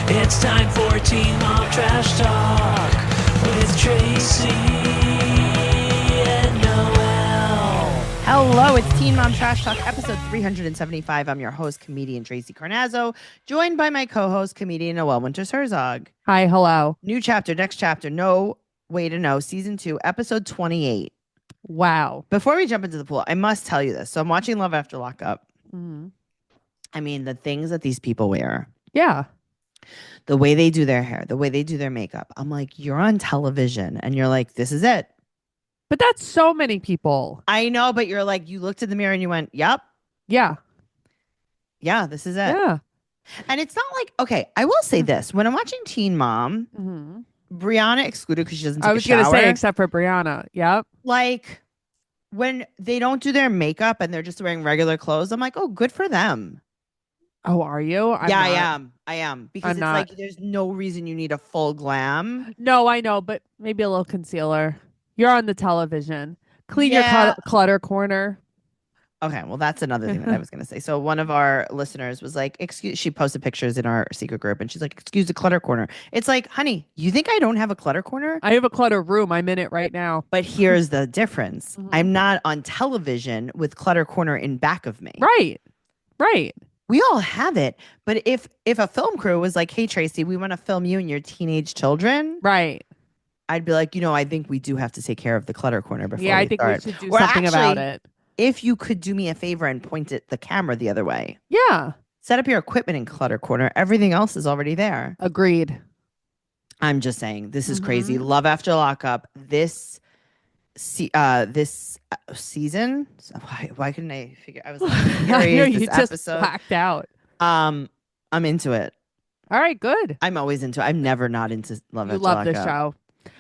It's time for Teen Mom Trash Talk with Tracey and Noelle. Hello, it's Teen Mom Trash Talk, episode 375. I'm your host, comedian Tracey Carnazzo, joined by my co-host, comedian Noelle Winters Herzog. Hi, hello. New chapter, next chapter, No Way to Know, season 2, episode 28. Wow. Before we jump into the pool, I must tell you this. So I'm watching Love After Lockup. Mm-hmm. I mean, the things that these people wear. Yeah. The way they do their hair, the way they do their makeup. I'm like, you're on television and you're like, this is it. But that's so many people. I know, but you're like, you looked in the mirror and you went, yep. Yeah. Yeah, this is it. Yeah. And it's not like, okay, I will say this. When I'm watching Teen Mom, Brianna excluded because she doesn't take a shower. I was going to say, except for Brianna. Yep. Like, when they don't do their makeup and they're just wearing regular clothes, I'm like, oh, good for them. Oh, are you? I am. Because like, there's no reason you need a full glam. No, I know, but maybe a little concealer. You're on the television. Clean your clutter corner. Okay, well, that's another thing that I was going to say. So one of our listeners was like, she posted pictures in our secret group and she's like, excuse the clutter corner. It's like, honey, you think I don't have a clutter corner? I have a clutter room. I'm in it right now. But here's the difference. I'm not on television with clutter corner in back of me. Right. We all have it. But if a film crew was like, hey, Tracey, we want to film you and your teenage children. Right. I'd be like, I think we do have to take care of the clutter corner before I we think start. we should do something about it. If you could do me a favor and point the camera the other way. Yeah. Set up your equipment in clutter corner. Everything else is already there. Agreed. I'm just saying, this is crazy. Love After Lockup. This season. Why couldn't I figure? I was like, I know you just blacked out. I'm into it. All right, good. I'm always into it. I'm never not into Love After Love Lockup. the show.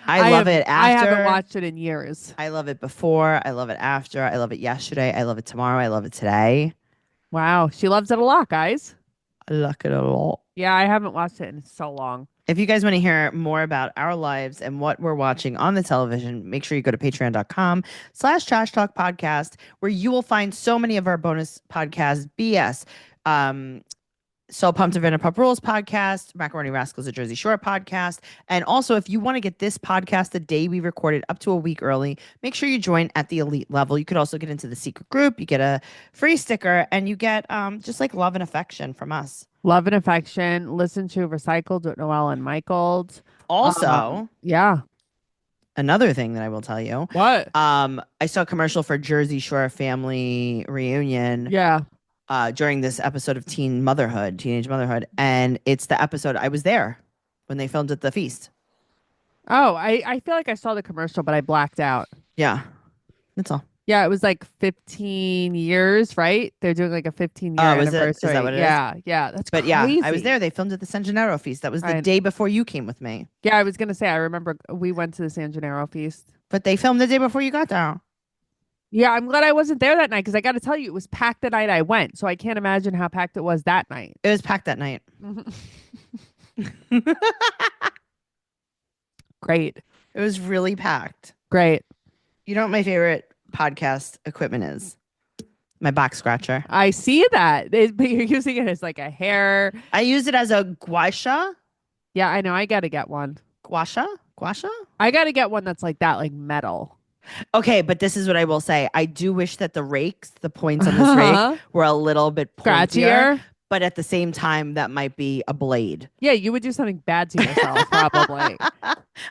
I love it after. I haven't watched it in years. I love it before. I love it after. I love it yesterday. I love it tomorrow. I love it today. Wow. She loves it a lot, guys. I like it a lot. Yeah, I haven't watched it in so long. If you guys want to hear more about our lives and what we're watching on the television, make sure you go to patreon.com/Trash Talk Podcast, where you will find so many of our bonus podcasts, BS, So Pumped and Vanderpump Rules podcast, Macaroni Rascals, a Jersey Shore podcast. And also, if you want to get this podcast the day we recorded up to a week early, make sure you join at the elite level. You could also get into the secret group. You get a free sticker and you get just like love and affection from us. Love and affection. Listen to Recycled with Noelle and Michael. Also, yeah. Another thing that I will tell you. What? I saw a commercial for Jersey Shore Family Reunion. Yeah. During this episode of Teenage Motherhood. And it's the episode I was there when they filmed at the feast. Oh, I feel like I saw the commercial, but I blacked out. Yeah. That's all. Yeah, it was like 15 years, right? They're doing like a 15-year anniversary. Is that what it is? Yeah, that's but crazy. Yeah, I was there. They filmed at the San Gennaro feast. That was the day before you came with me. Yeah, I was going to say, I remember we went to the San Gennaro feast. But they filmed the day before you got there. Yeah, I'm glad I wasn't there that night because I got to tell you, it was packed the night I went. So I can't imagine how packed it was that night. It was packed that night. Great. It was really packed. Great. You know what my favorite podcast equipment is? My box scratcher. I see that. But you're using it as like a hair. I use it as a gua sha. Yeah, I know. I got to get one. Gua sha? I got to get one that's like that, like metal. Okay, but this is what I will say. I do wish that the points on this rake were a little bit pointier, but at the same time, that might be a blade. Yeah, you would do something bad to yourself, probably.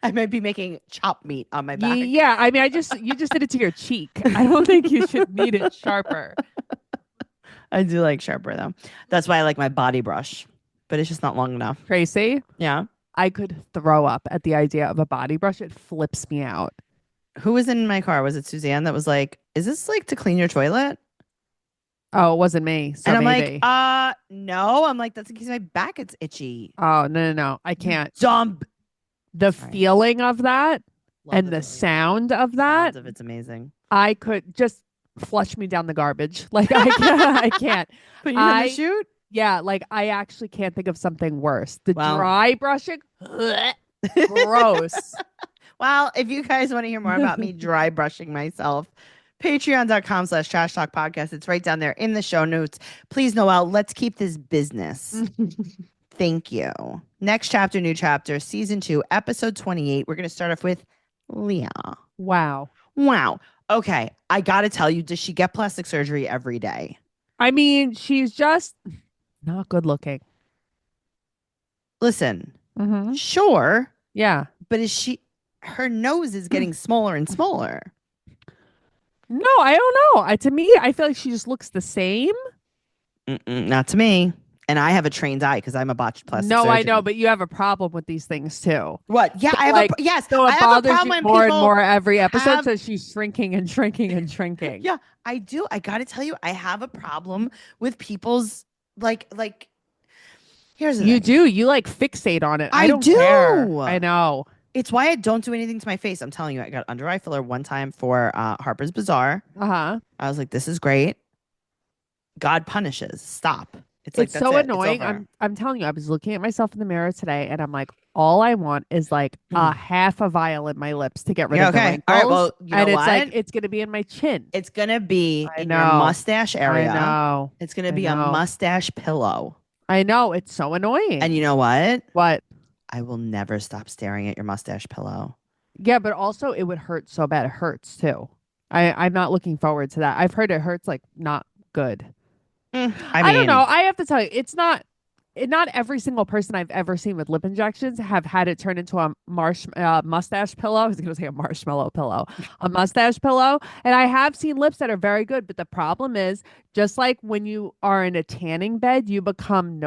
I might be making chop meat on my back. Yeah, I mean, you just did it to your cheek. I don't think you should need it sharper. I do like sharper though. That's why I like my body brush, but it's just not long enough. Tracey? Yeah. I could throw up at the idea of a body brush. It flips me out. Who was in my car? Was it Suzanne that was like, is this like to clean your toilet? Oh, it wasn't me. So and I'm maybe. like, no. I'm like, that's in case my back gets itchy. Oh, no. I can't. Dump. The feeling of that and the sound of that. It's amazing. I could just flush me down the garbage. Like I can't. Put you in the chute? Yeah, like I actually can't think of something worse. The dry brushing. Gross. Well, if you guys want to hear more about me dry brushing myself, patreon.com/trash talk podcast. It's right down there in the show notes. Please, Noelle, let's keep this business. Thank you. Next chapter, new chapter, season 2, episode 28. We're going to start off with Leah. Wow. Wow. Okay. I got to tell you, does she get plastic surgery every day? I mean, she's just not good looking. Listen, Mm-hmm. sure, Yeah. but her nose is getting smaller and smaller. No, I don't know. To me, I feel like she just looks the same. Not to me. And I have a trained eye because I'm a botched plastic No, I know, surgeon. but you have a problem with these things too. What? Yeah, So, I have like, yes. So I it have a bothers problem you when more and people more every episode. have- So she's shrinking and shrinking and shrinking. Yeah, I do. I got to tell you, I have a problem with people's like. Here's the You thing. do. You like fixate on it. I I don't do. care. I know. It's why I don't do anything to my face. I'm telling you, I got under eye filler one time for Harper's Bazaar. Uh-huh. I was like, this is great. God punishes. Stop. It's like It's that's so it. It's annoying. over. I'm telling you, I was looking at myself in the mirror today and I'm like, all I want is like a half a vial in my lips to get rid Yeah, of the okay. wrinkles. All right, well, you and know it's like what? it's gonna be in my chin. It's gonna be I in your know. mustache area. I know. It's gonna I be a know. mustache pillow. I know. It's so annoying. And you know what? What? I will never stop staring at your mustache pillow. Yeah, but also it would hurt so bad. It hurts too. I'm not looking forward to that. I've heard it hurts like not good. I don't know. I have to tell you, not every single person I've ever seen with lip injections have had it turn into a mustache pillow. I was going to say a marshmallow pillow, a mustache pillow. And I have seen lips that are very good. But the problem is, just like when you are in a tanning bed, you become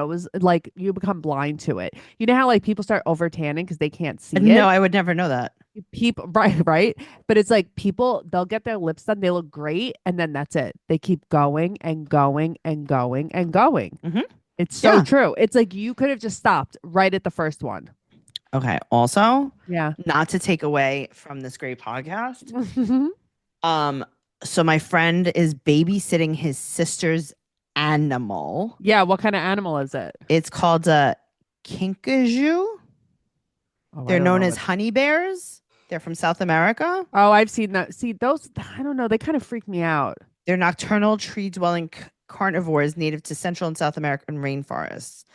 blind to it. You know how like people start over tanning because they can't see it? No, I would never know that. People right, but it's like they'll get their lips done, they look great, and then that's it. They keep going and going and going and going. Mhm. It's so Yeah. true. It's like you could have just stopped right at the first one. Okay. Also, Yeah. not to take away from this great podcast. So my friend is babysitting his sister's animal. Yeah, what kind of animal is it? It's called a kinkajou. Oh, I They're don't known know as honey bears. They're from South America. Oh, I've seen that. See, those, I don't know, they kind of freak me out. They're nocturnal, tree-dwelling carnivores native to Central and South American rainforests.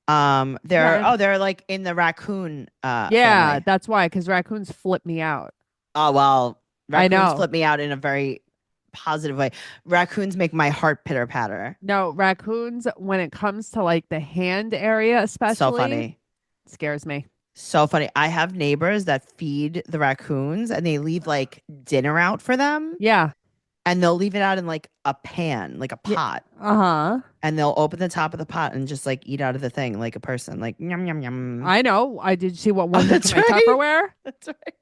They're like in the raccoon Yeah, family. that's why, because raccoons flip me out. Oh, well, I raccoons know. flip me out in a very positive way. Raccoons make my heart pitter patter. No, raccoons, when it comes to like the hand area, especially, So funny. scares me. So funny. I have neighbors that feed the raccoons and they leave like dinner out for them Yeah. and they'll leave it out in like a pan, like a pot. Uh-huh. And they'll open the top of the pot and just like eat out of the thing like a person, like yum, yum, yum. I know. I did see what one did that's to my right. Tupperware. That's right.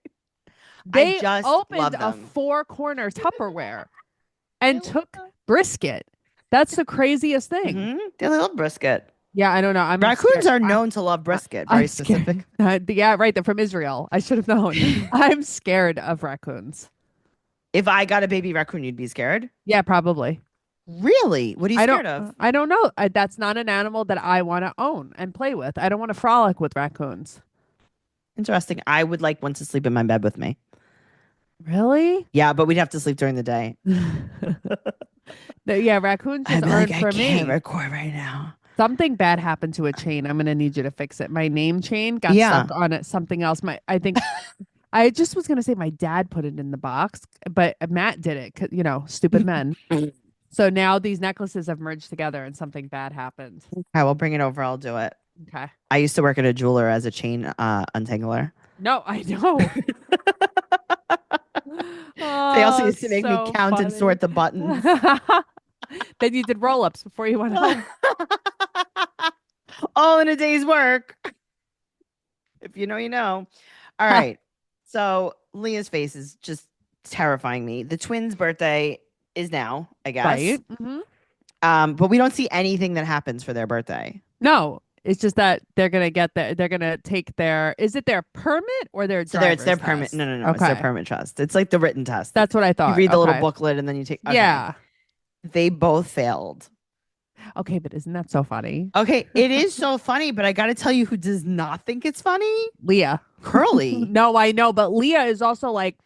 They just opened love a them. 4-corner Tupperware and love took them. brisket. That's the craziest thing. Mhm. They love brisket. Yeah, I don't know. Raccoons scared. are known to love brisket. I'm Very scared. specific. Yeah, right. They're from Israel. I should have known. I'm scared of raccoons. If I got a baby raccoon, you'd be scared? Yeah, probably. Really? What are you scared of? I don't know. That's not an animal that I want to own and play with. I don't want to frolic with raccoons. Interesting. I would like one to sleep in my bed with me. Really? Yeah, but we'd have to sleep during the day. Yeah, raccoons I'd just be aren't like, for I can't me. record right now. Something bad happened to a chain. I'm gonna need you to fix it. My name chain got Yeah. stuck on it. Something else. I think I just was gonna say my dad put it in the box, but Matt did it. You know, stupid men. So now these necklaces have merged together, and something bad happened. I will bring it over. I'll do it. Okay. I used to work at a jeweler as a chain untangler. No, I know. They also used to make me so count and funny. sort the buttons. Then you did roll-ups before you went home. All in a day's work. If you know, you know. All right. So Leah's face is just terrifying me. The twins' birthday is now, I guess. Right. But we don't see anything that happens for their birthday. No, it's just that they're gonna take their, is it their permit or their So it's their driver's permit. test? No. It's their Okay. permit test. It's like the written test. That's what I thought. You read the little Okay. booklet and then you take. Okay. Yeah. They both failed. Okay, but isn't that so funny? Okay. It is so funny, but I got to tell you who does not think it's funny. Leah. Curly. No, I know, but Leah is also like,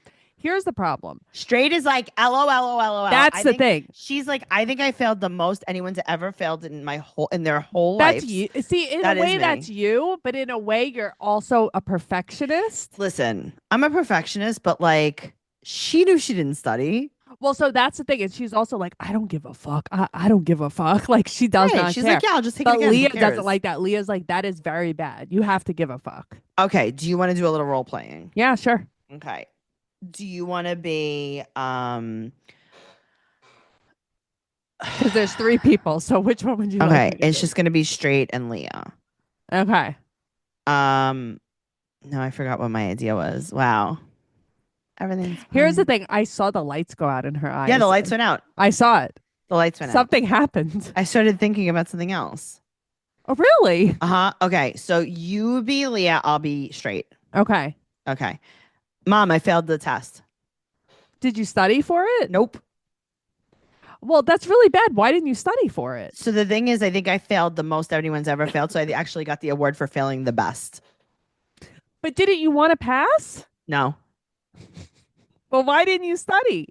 Here's the problem. Straight is like LOL. That's the thing. She's like, I think I failed the most anyone's ever failed in their whole That's life. you. See, in That a is way, me. that's you, but in a way, you're also a perfectionist. Listen, I'm a perfectionist, but like, she knew she didn't study. Well, so that's the thing. And she's also like, I don't give a fuck. I don't give a fuck. Like, she does Right. not She's care. like, yeah, I'll just take But it again. Leah Who cares? doesn't like that. Leah's like, that is very bad. You have to give a fuck. Okay. Do you want to do a little role playing? Yeah, sure. Okay. Do you want to be Because there's 3 people. So which one would you like? Okay, me to it's do? just gonna be Straight and Leah. Okay. No, I forgot what my idea was. Wow. Everything's Here's the fine. thing. I saw the lights go out in her eyes. Yeah, the lights went out. I saw it. The lights went out. Something happened. I started thinking about something else. Oh, really? Okay, so you be Leah, I'll be Straight. Okay. Okay. Mom, I failed the test. Did you study for it? Nope. Well, that's really bad. Why didn't you study for it? So the thing is, I think I failed the most anyone's ever failed. So I actually got the award for failing the best. But didn't you want to pass? No. Well, why didn't you study?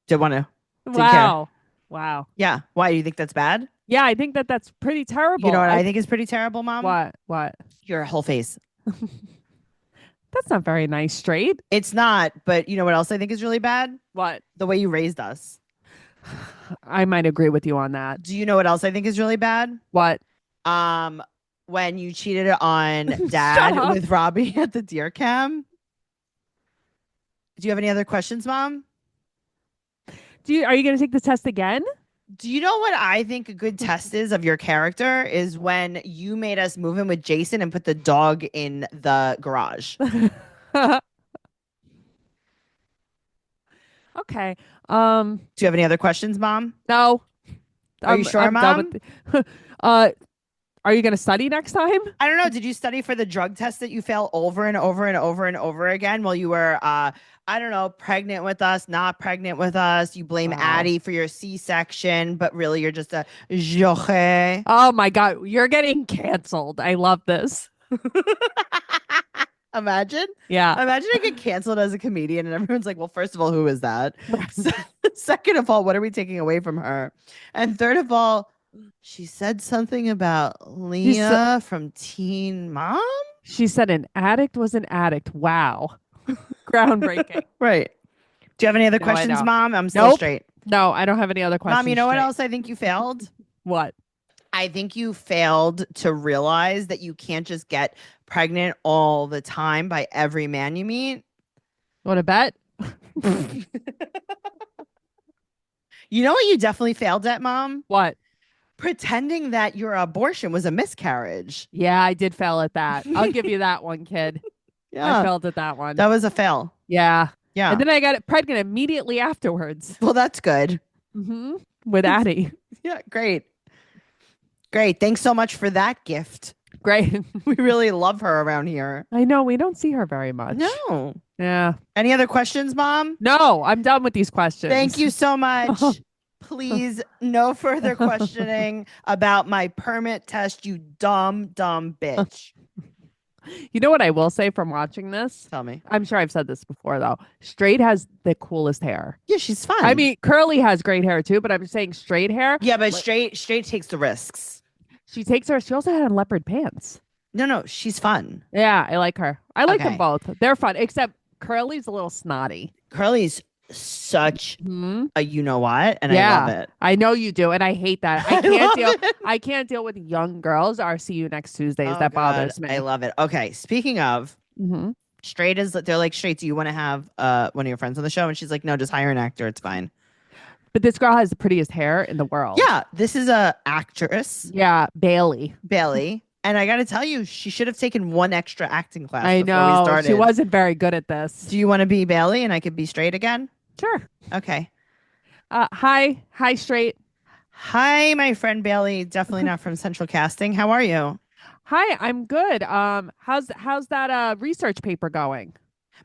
Didn't want to. Wow. Wow. Yeah. Why? Do you think that's bad? Yeah, I think that's pretty terrible. You know what I think is pretty terrible, Mom? What? Your whole face. That's not very nice, Straight. It's not, but you know what else I think is really bad? What? The way you raised us. I might agree with you on that. Do you know what else I think is really bad? What? When you cheated on Dad with Robbie at the deer cam. Do you have any other questions, Mom? Are you going to take the test again? Do you know what I think a good test is of your character is when you made us move in with Jason and put the dog in the garage. Okay. Do you have any other questions, Mom? No. Are you sure, I'm done Mom? with are you going to study next time? I don't know. Did you study for the drug test that you failed over and over and over and over again while you were, I don't know, pregnant with us, not pregnant with us? You blame Addie for your C-section, but really you're just a joche. Oh my God. You're getting canceled. I love this. Imagine. Yeah. Imagine I get canceled as a comedian and everyone's like, well, first of all, who is that? Second of all, what are we taking away from her? And third of all, she said something about Leah from Teen Mom? She said an addict was an addict. Wow. Groundbreaking. Right. Do you have any other No, I questions, don't. Mom? I'm still Nope. straight. No, I don't have any other questions. Mom, you know what Straight. else I think you failed? What? I think you failed to realize that you can't just get pregnant all the time by every man you meet. Want to bet? You know what you definitely failed at, Mom? What? Pretending that your abortion was a miscarriage. Yeah, I did fail at that. I'll give you that one, kid. Yeah. I failed at that one. That was a fail. Yeah. Yeah. And then I got it pregnant immediately afterwards. Well, that's good. Mm-hmm. With Addie. Yeah, great. Great. Thanks so much for that gift. Great. We really love her around here. I know. We don't see her very much. No. Yeah. Any other questions, Mom? No, I'm done with these questions. Thank you so much. Please, no further questioning about my permit test, you dumb bitch. You know what I will say from watching this? Tell me. I'm sure I've said this before, though. Straight has the coolest hair. Yeah, she's fun. I mean, Curly has great hair, too, but I'm saying straight hair. Yeah, but straight takes the risks. She also had on leopard pants. No, she's fun. Yeah, I like her. I like Okay. them both. They're fun, except Curly's a little snotty. Curly's such a you know what, and Yeah. I love it. I know you do, and I hate that. I love it. I can't deal with young girls. Our see you next Tuesdays. Oh, That God, bothers me. I love it. Okay, speaking of Straight, they're like, Straight, do you want to have one of your friends on the show? And she's like, no, just hire an actor. It's fine. But this girl has the prettiest hair in the world. Yeah, this is a actress, Yeah, Bailey. Bailey. And I got to tell you, she should have taken one extra acting class I before we know. started. She wasn't very good at this. Do you want to be Bailey and I could be Straight again? Sure. Okay. Hi, Straight. Hi, my friend Bailey. Definitely not from Central Casting. How are you? Hi, I'm good. How's that research paper going?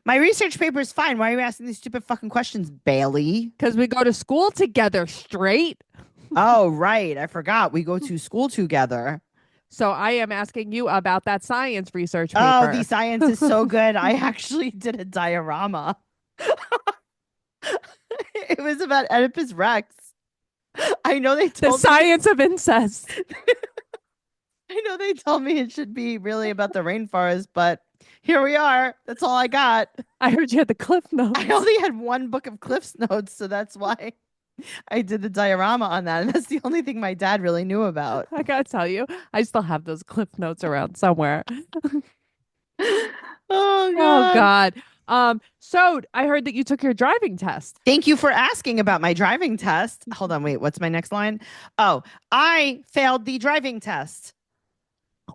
My research paper is fine. Why are you asking these stupid fucking questions, Bailey? Because we go to school together, Straight. Oh, right. I forgot. We go to school together. So I am asking you about that science research paper. Oh, the science is so good. I actually did a diorama. It was about Oedipus Rex. I know they The told me. science of incest. I know they told me it should be really about the rainforest, but here we are. That's all I got. I heard you had the cliff notes. I only had one book of Cliff's Notes, so that's why I did the diorama on that. And that's the only thing my dad really knew about. I gotta tell you, I still have those cliff notes around somewhere. Oh Oh God. God. So I heard that you took your driving test. Thank you for asking about my driving test. Hold on, wait, what's my next line? Oh, I failed the driving test.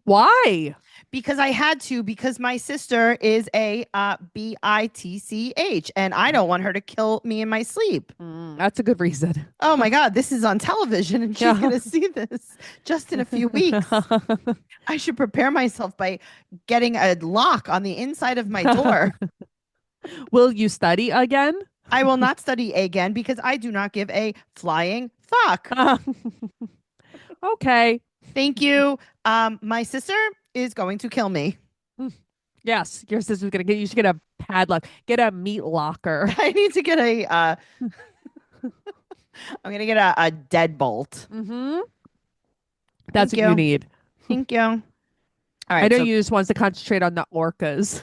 Why? Because I had to, because my sister is a bitch, and I don't want her to kill me in my sleep. That's a good reason. Oh my God, this is on television and she's going to see this just in a few weeks. I should prepare myself by getting a lock on the inside of my door. Will you study again? I will not study again because I do not give a flying fuck. Okay. Thank you. My sister is going to kill me. Yes, your sister's gonna get. You should get a padlock. Get a meat locker. I need to get a. I'm gonna get a deadbolt. Mm-hmm. That's Thank what you need. Thank you. All right. I know you just wants to concentrate on the orcas.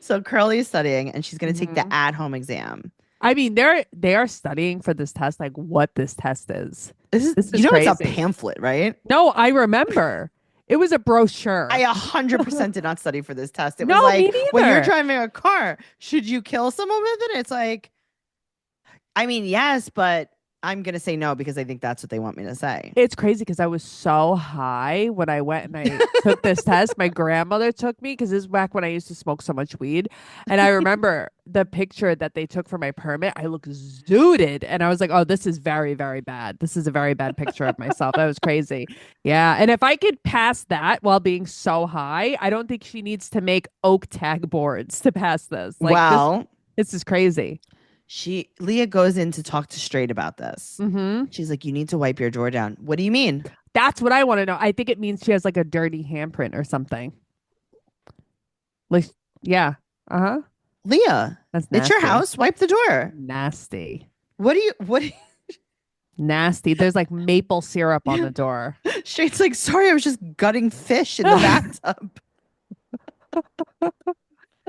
So Curly is studying, and she's gonna take the at-home exam. I mean, they are studying for this test, like what this test is. This is you know crazy. It's a pamphlet, right? No, I remember. It was a brochure. I 100% did not study for this test. It No, was like, me neither. when you're driving a car, should you kill someone with it? It's like, I mean, yes, but I'm going to say no because I think that's what they want me to say. It's crazy because I was so high when I went and I took this test. My grandmother took me because this is back when I used to smoke so much weed. And I remember the picture that they took for my permit. I looked zooted and I was like, oh, this is very, very bad. This is a very bad picture of myself. That was crazy. Yeah. And if I could pass that while being so high, I don't think she needs to make oak tag boards to pass this. Like, well, this is crazy. Leah goes in to talk to Straight about this. Mm-hmm. She's like, you need to wipe your door down. What do you mean? That's what I want to know. I think it means she has like a dirty handprint or something. Like, yeah. Uh-huh. Leah, That's nasty. It's your house. Wipe the door. Nasty. What? Nasty. There's like maple syrup on the door. Straight's like, sorry, I was just gutting fish in the bathtub.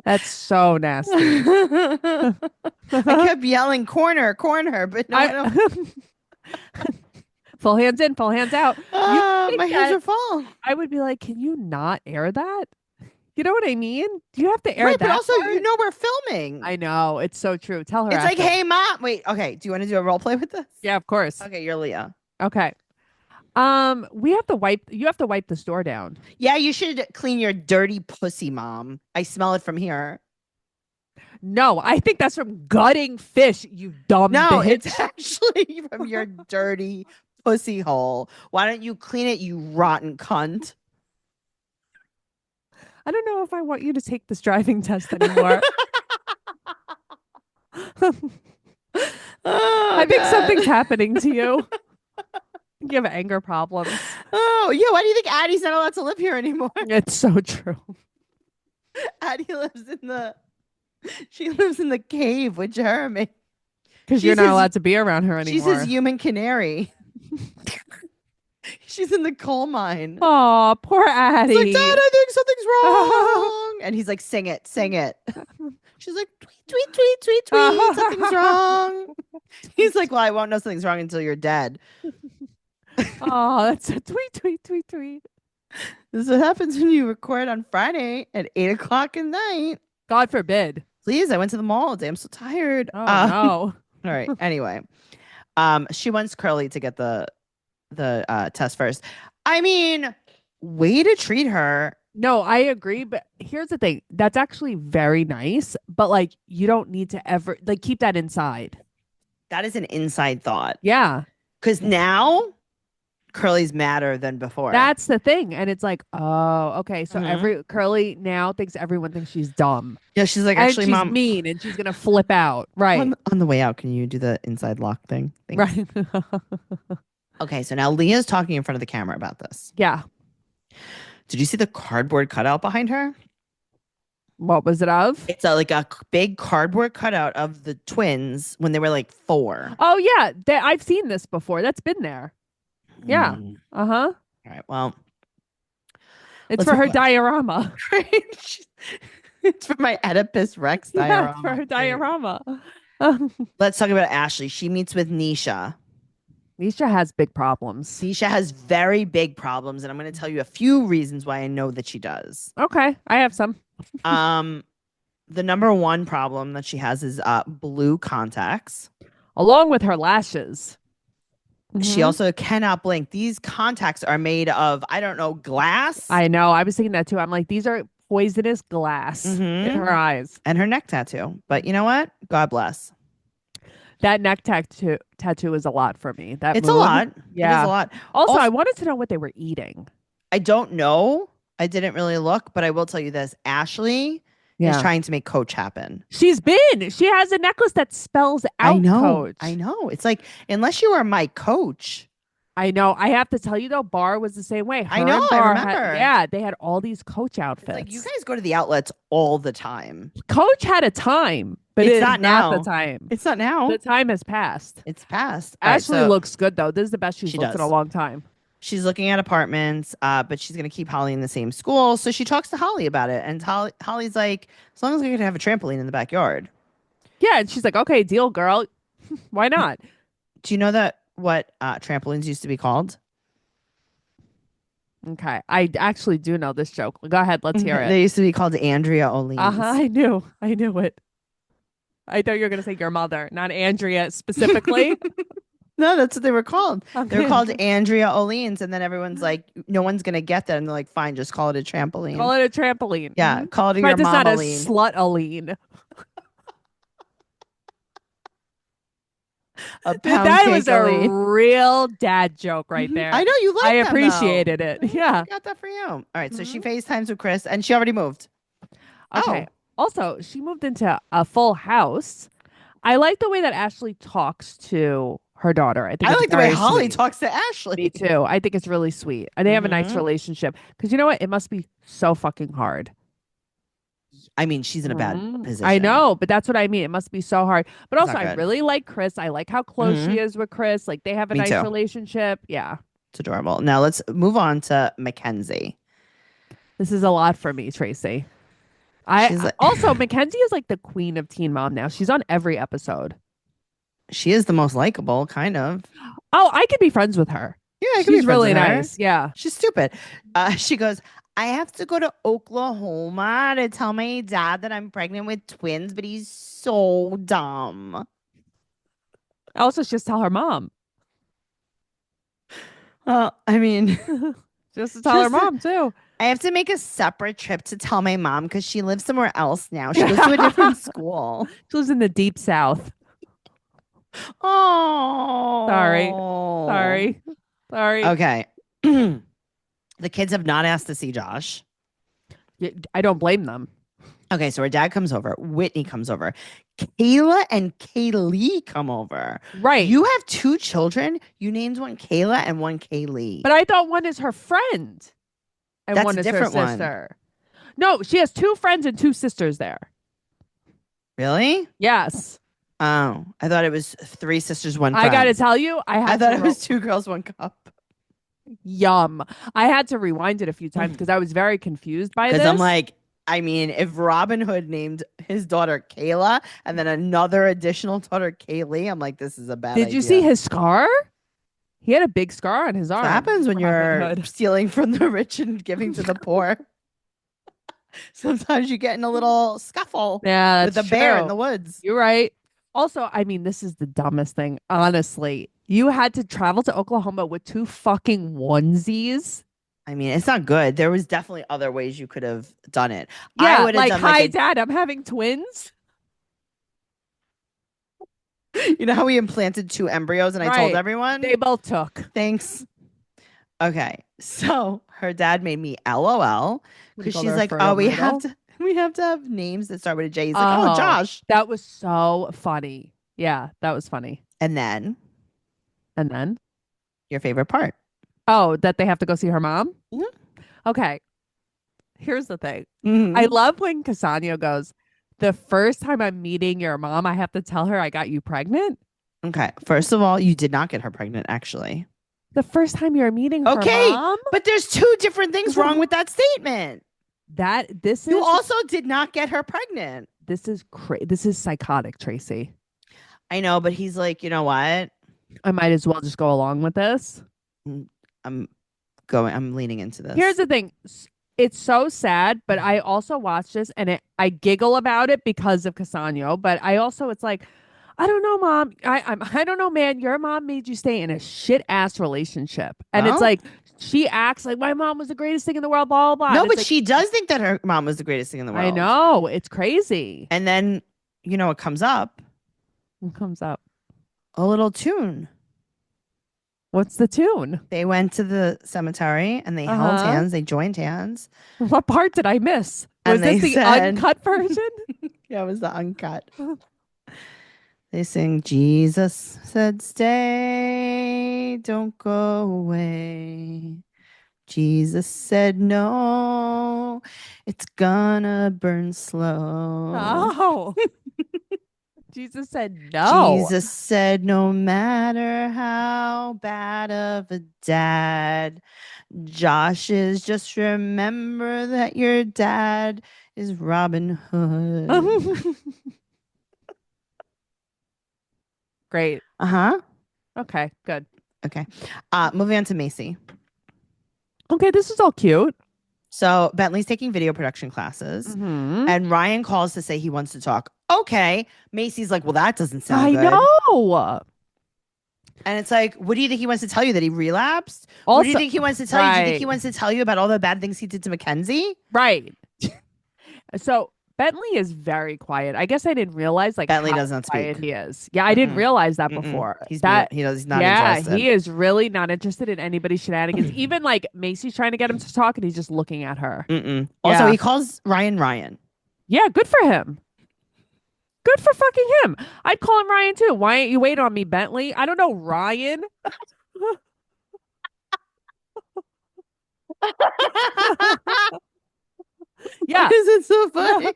That's so nasty. I kept yelling, corner, but no. Full hands in, full hands out. My hands are full. I would be like, can you not air that? You know what I mean? Do you have to air right, that? But also, part? you know we're filming. I know. It's so true. Tell her. It's after. like, hey, Mom. Wait, okay. Do you want to do a role play with this? Yeah, of course. Okay, you're Leah. Okay. We have to wipe. You have to wipe this door down. Yeah, you should clean your dirty pussy, Mom. I smell it from here. No, I think that's from gutting fish, you dumb No, bitch. it's actually from your dirty pussy hole. Why don't you clean it, you rotten cunt? I don't know if I want you to take this driving test anymore. I think something's happening to you. You have anger problems. Oh, yeah. Why do you think Addie's not allowed to live here anymore? It's so true. Addie she lives in the cave with Jeremy. Because you're not allowed to be around her anymore. She's his human canary. She's in the coal mine. Oh, poor Addie. It's like, Dad, I think something's wrong. And he's like, sing it. She's like, tweet, tweet, tweet, tweet, tweet. Something's wrong. He's like, well, I won't know something's wrong until you're dead. Oh, that's a tweet, tweet, tweet, tweet. This is what happens when you record on Friday at 8:00 at night. God forbid. Please, I went to the mall all day. I'm so tired. Oh, no. All right. Anyway, she wants Curly to get the test first. I mean, way to treat her. No, I agree. But here's the thing. That's actually very nice. But like, you don't need to ever like keep that inside. That is an inside thought. Yeah. Because now Curly's madder than before. That's the thing. And it's like, oh, okay. So Curly now everyone thinks she's dumb. Yeah, she's like, actually, and she's Mom, mean and she's gonna flip out. Right. On the way out, can you do the inside lock thing? Thanks. Right. Okay, so now Leah's talking in front of the camera about this. Yeah. Did you see the cardboard cutout behind her? What was it of? It's like a big cardboard cutout of the twins when they were like 4. Oh yeah, I've seen this before. That's been there. Yeah. Mm. Uh-huh. All right. Well, It's let's for move her on. diorama. Right? It's for my Oedipus Rex Yeah, it's diorama. for her Great. diorama. Let's talk about Ashley. She meets with Nisha. Nisha has big problems. Nisha has very big problems, and I'm going to tell you a few reasons why I know that she does. Okay, I have some. The number one problem that she has is blue contacts. Along with her lashes. She Mhm. also cannot blink. These contacts are made of, I don't know, glass. I know. I was thinking that too. I'm like, these are poisonous glass in Mhm. her eyes. And her neck tattoo. But you know what? God bless. That neck tattoo is a lot for me. That It's a moon. lot. It is Yeah. a lot. Also, I wanted to know what they were eating. I don't know. I didn't really look, but I will tell you this. Ashley is trying to make Coach happen. She has a necklace that spells out Coach. I know. It's like, unless you are my coach. I know. I have to tell you though, Bar was the same way. I know. I remember. They had all these Coach outfits. It's like, you guys go to the outlets all the time. Coach had a time, but It's it not is not now. the time. It's not now. The time has passed. It's past. All right, Ashley so looks good though. This is the best she's She looked in a does. long time. she's looking at apartments, but she's going to keep Holly in the same school. So she talks to Holly about it. And Holly's like, as long as we can have a trampoline in the backyard. Yeah, and she's like, okay, deal, girl. Why not? Do you know that what trampolines used to be called? Okay, I actually do know this joke. Go ahead, let's hear it. They used to be called Andrea O'Leans. I knew it. I thought you were gonna say your mother, not Andrea specifically. No, that's what they were called. They were Okay. called Andrea O'Leans, and then everyone's like, no one's gonna get that, and they're like, fine, just call it a trampoline. Call it a trampoline. Yeah, Mhm. call it your Right, that's not a Momoline. slut-aline. That was a Pancake-aline. real dad joke right there. I know you like. I them, though. appreciated it. Yeah. I got that for you. All right, so she FaceTimes with Chris, and she already moved. Okay. Oh. Also, she moved into a full house. I like the way that Ashley talks to her daughter. I think I it's like the way very Holly sweet. talks to Ashley. Me too. I think it's really sweet. And they have a nice Mhm. relationship. Because you know what? It must be so fucking hard. I mean, she's in a bad Mhm. position. I know, but that's what I mean. It must be so hard. But It's also, not I good. really like Chris. I like how close she is with Chris. Like, they have a Me nice too. relationship. Yeah. It's adorable. Now let's move on to Mackenzie. This is a lot for me, Tracy. She's like- Also, Mackenzie is like the queen of Teen Mom now. She's on every episode. She is the most likable, kind of. Oh, I could be friends with her. Yeah, I could be She's friends really with her. nice. Yeah. She's stupid. She goes, I have to go to Oklahoma to tell my dad that I'm pregnant with twins, but he's so dumb. Also, just tell her mom. Well, I mean, Just to tell her Just- mom too. I have to make a separate trip to tell my mom because she lives somewhere else now. She goes to a different school. She lives in the deep south. Oh, Sorry. Okay. The kids have not asked to see Josh. I don't blame them. Okay, so her dad comes over. Whitney comes over. Kayla and Kaylee come over. Right. You have 2 children. You named one Kayla and one Kaylee. But I thought one is her friend and That's one a is her different one. sister. No, she has 2 friends and 2 sisters there. Really? Yes. Oh, I thought it was 3 sisters, 1 I friend. got to tell you, I thought it was 2 girls, 1 cup. Yum. I had to rewind it a few times because I was very confused by this. Because I'm like, I mean, if Robin Hood named his daughter Kayla and then another additional daughter Kaylee, I'm like, this is a bad Did idea. you see his scar? He had a big scar on his arm. What happens when Robin you're Hood. stealing from the rich and giving to the poor? Sometimes you get in a little scuffle Yeah, with that's a bear in true. the woods. You're right. Also, I mean, this is the dumbest thing. Honestly, you had to travel to Oklahoma with 2 fucking onesies. I mean, it's not good. There was definitely other ways you could have done it. Yeah, I would have like, done hi, like Dad, I'm having twins. you know how we implanted 2 embryos and I told Right. everyone? They both took. Thanks. Okay. So her dad made me LOL because call she's her like, fertile oh, we have riddle? to have names that start with a J. He's like, oh, Oh. Josh. That was so funny. Yeah, that was funny. And then And then, your favorite part. oh, that they have to go see her mom? Mhm. Okay. Here's the thing. Mhm. I love when Cassandra goes, the first time I'm meeting your mom, I have to tell her I got you pregnant. Okay. First of all, you did not get her pregnant, actually. The first time you're meeting her Okay. mom? But there's two different things wrong with that statement. You also did not get her pregnant. This is psychotic, Tracey. I know, but he's like, you know what? I might as well just go along with this. I'm leaning into this. Here's the thing. It's so sad, but I also watch this and I giggle about it because of Cassandra. But it's like, I don't know, Mom. I don't know, man. Your mom made you stay in a shit ass relationship, and it's like she acts like my mom was the greatest thing in the world. Blah blah blah. No, but she does think that her mom was the greatest thing in the world. I know, it's crazy. And then what comes up? What comes up? A little tune. What's the tune? They went to the cemetery and they held hands. They joined hands. What part did I miss? Was And this the uncut version? Yeah, it was the uncut. They sing, Jesus said, stay, don't go away. Jesus said, no, it's gonna burn slow. Oh. Jesus said no. Jesus said, no matter how bad of a dad Josh is, just remember that your dad is Robin Hood. Great. Uh-huh. Okay, good. Okay. Moving on to Macy. Okay, this is all cute. So Bentley's taking video production classes, and Ryan calls to say he wants to talk. Okay. Macy's like, well, that doesn't sound good. I know. And it's like, what do you think he wants to tell you? That he relapsed? Also, what do you think he wants to tell you? Do you think he wants to tell you about all the bad things he did to Mackenzie? Right. So Bentley is very quiet. I guess I didn't realize Bentley how does not quiet speak. he is. Yeah, I didn't realize that before. He's not interested. He is really not interested in anybody's shenanigans. Even like Macy's trying to get him to talk and he's just looking at her. Also, he calls Ryan. Yeah, good for him. Good for fucking him. I'd call him Ryan too. Why ain't you wait on me, Bentley? I don't know, Ryan. Yeah. Why is it so funny?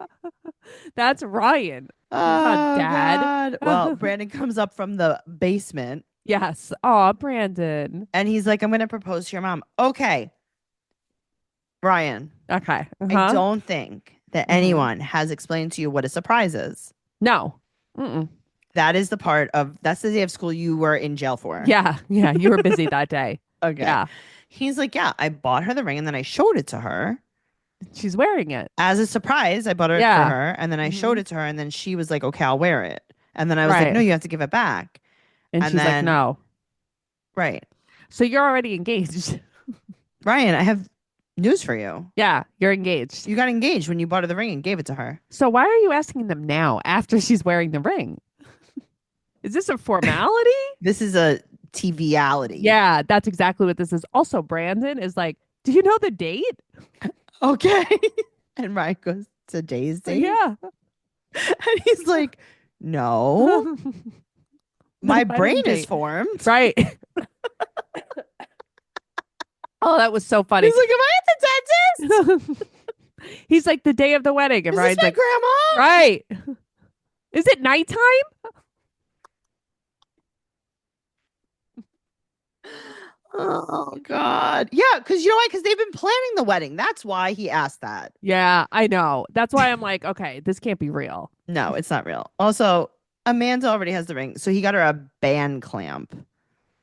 That's Ryan. Oh, Dad. God. Well, Brandon comes up from the basement. Yes. Oh, Brandon. And he's like, I'm going to propose to your mom. Okay. Ryan. Okay. I don't think that anyone has explained to you what a surprise is. No. That's the day of school you were in jail for. Yeah. Yeah. You were busy that day. Okay. Yeah. He's like, yeah, I bought her the ring and then I showed it to her. She's wearing it. As a surprise, I bought it for her and then I showed it to her and then she was like, okay, I'll wear it. And then I was like, no, you have to give it back. And she's like, no. Right. So you're already engaged. Ryan, I have news for you. Yeah, you're engaged. You got engaged when you bought her the ring and gave it to her. So why are you asking them now after she's wearing the ring? Is this a formality? This is a TVality. Yeah, that's exactly what this is. Also, Brandon is like, do you know the date? Okay. And Ryan goes, today's date? Yeah. And he's like, no. My brain is formed. Right. Oh, that was so funny. He's like, am I at the dentist? He's like, the day of the wedding. And Is Ryan's this my like, grandma? right. Is it nighttime? Oh, God. Yeah, because you know why? Because they've been planning the wedding. That's why he asked that. Yeah, I know. That's why I'm like, okay, this can't be real. No, it's not real. Also, Amanda already has the ring, so he got her a band clamp.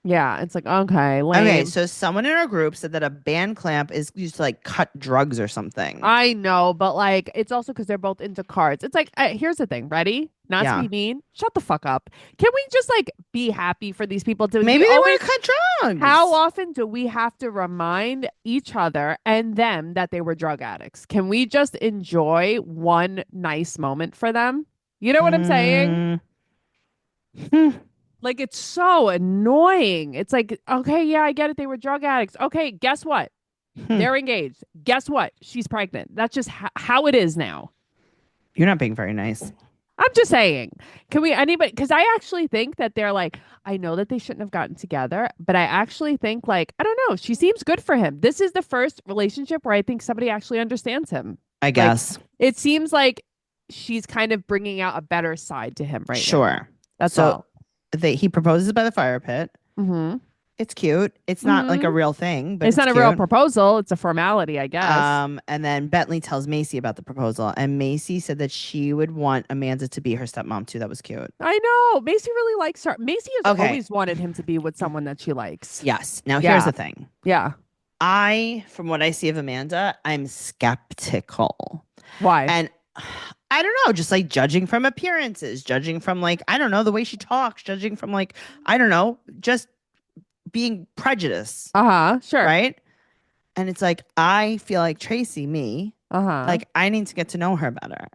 Yeah, it's like, okay, lame. Okay, so someone in our group said that a band clamp is used to like cut drugs or something. I know, but like, it's also because they're both into cards. It's like, here's the thing. Ready? Not to be mean. Shut the fuck up. Can we just like be happy for these people? Maybe they want to cut drugs. How often do we have to remind each other and them that they were drug addicts? Can we just enjoy one nice moment for them? You know what I'm saying? Like, it's so annoying. It's like, okay, yeah, I get it. They were drug addicts. Okay, guess what? They're engaged. Guess what? She's pregnant. That's just how it is now. You're not being very nice. I'm just saying. Can we anybody? Because I actually think that they're like. I know that they shouldn't have gotten together, but I actually think like I don't know. She seems good for him. This is the first relationship where I think somebody actually understands him. I Like, guess. it seems like she's kind of bringing out a better side to him right now. Sure. That's So all. he proposes by the fire pit. Mm-hmm. It's cute. It's not like a real thing, but It's not a cute. real proposal. It's a formality, I guess. And then Bentley tells Macy about the proposal, and Macy said that she would want Amanda to be her stepmom too. That was cute. I know. Macy really likes her. Macy has Okay. always wanted him to be with someone that she likes. Yes. Now Yeah. here's the thing. Yeah. From what I see of Amanda, I'm skeptical. Why? And I don't know, just like judging from appearances, judging from like, I don't know, the way she talks, judging from like, I don't know, just being prejudiced. Sure. Right. And it's like, I feel like Tracey, like I need to get to know her better.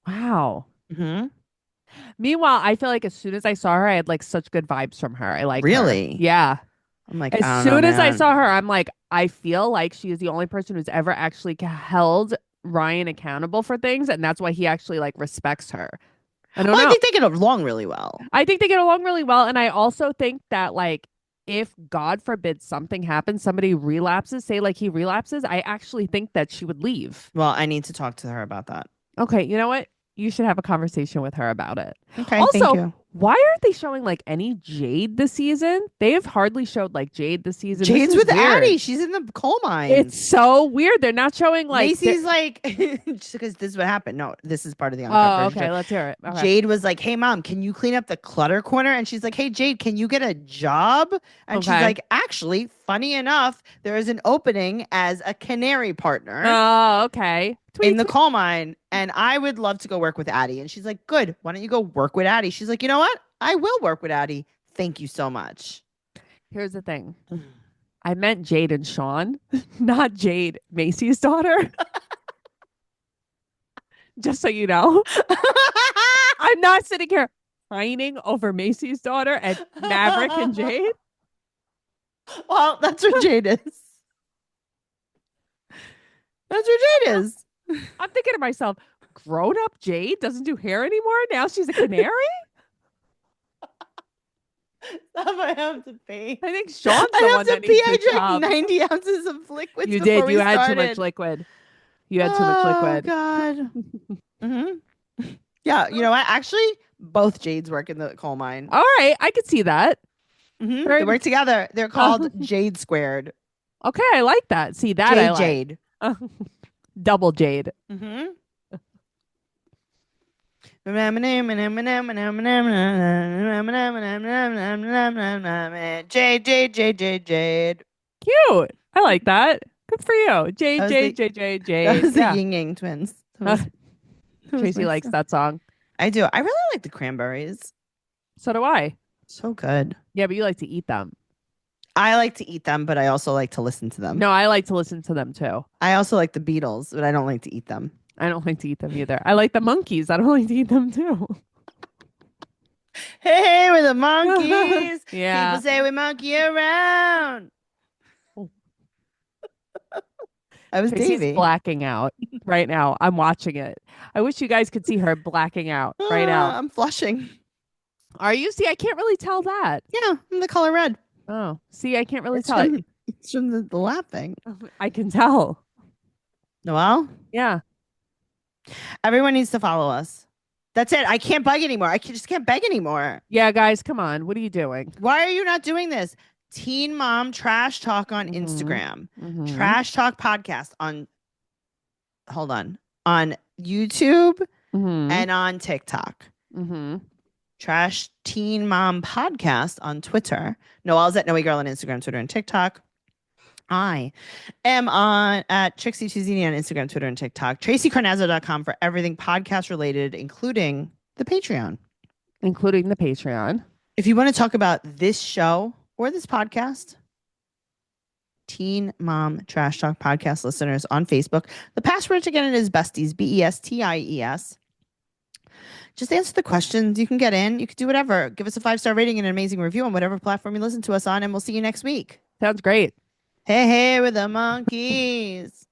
Wow. Mm-hmm. Meanwhile, I feel like as soon as I saw her, I had like such good vibes from her. I like her. Really? Yeah. I'm like, as soon as I saw her, I'm like, I feel like she is the only person who's ever actually held Ryan accountable for things, and that's why he actually like respects her. I don't know. I think they get along really well. I think they get along really well, and I also think that like if God forbid something happens, somebody relapses, say like he relapses, I actually think that she would leave. Well, I need to talk to her about that. Okay, you know what? You should have a conversation with her about it. Okay, also, thank you. Why aren't they showing like any Jade this season? They have hardly showed like Jade this season. Jade's with Addie. She's in the coal mine. It's so weird. They're not showing like Macy's like just because this is what happened. No, this is part of the uncut version. Okay, let's hear it. Okay. Jade was like, "Hey mom, can you clean up the clutter corner?" And she's like, "Hey Jade, can you get a job?" And she's like, "Actually, funny enough, there is an opening as a canary partner." Oh, okay. In the coal mine, and I would love to go work with Addie. And she's like, "Good. Why don't you go work with Addie?" She's like, "You know what? I will work with Addie. Thank you so much." Here's the thing. I meant Jade and Sean, not Jade, Macy's daughter. Just so you know. I'm not sitting here pining over Macy's daughter and Maverick and Jade. Well, that's where Jade is. That's where Jade is. I'm thinking to myself, grown up Jade doesn't do hair anymore? Now she's a canary? I have to pee. I think Sean's the one that needs to I drank 90 ounces of liquid. You did. You had too much liquid. You had too much liquid. Oh, God. Mm-hmm. Yeah. You know what? Actually, both Jades work in the coal mine. All right. I could see that. Mm-hmm. They work together. They're called Jade Squared. Okay. I like that. See, that I like. Jade. Double Jade. Mm-hmm. Jade. Cute. I like that. Good for you. Jade. That was the Ying Yang twins. Tracey likes that song. I do. I really like the Cranberries. So do I. So good. Yeah, but you like to eat them. I like to eat them, but I also like to listen to them. No, I like to listen to them too. I also like the Beatles, but I don't like to eat them. I don't like to eat them either. I like the monkeys. I don't like to eat them too. Hey, we're the monkeys. Yeah. People say we monkey around. I was Tracey's Davey. blacking out right now. I'm watching it. I wish you guys could see her blacking out right now. I'm flushing. Are you? See, I can't really tell that. Yeah, I'm the color red. Oh, see, I can't really tell it. It's from the laughing. I can tell. Noelle? Yeah. Everyone needs to follow us. That's it. I can't beg anymore. Just can't beg anymore. Yeah, guys, come on. What are you doing? Why are you not doing this? Teen Mom Trash Talk on Instagram. Trash Talk Podcast on YouTube and on TikTok. Trash Teen Mom Podcast on Twitter. Noelle's at Noe Girl on Instagram, Twitter, and TikTok. I am on at Trixie Tuzini on Instagram, Twitter, and TikTok. TraceyCarnazzo.com for everything podcast related, including the Patreon. If you want to talk about this show or this podcast, Teen Mom Trash Talk Podcast listeners on Facebook. The password to get it is Besties, BESTIES. Just answer the questions. You can get in. You can do whatever. Give us a 5-star rating and an amazing review on whatever platform you listen to us on, and we'll see you next week. Sounds great. Hey, with the monkeys.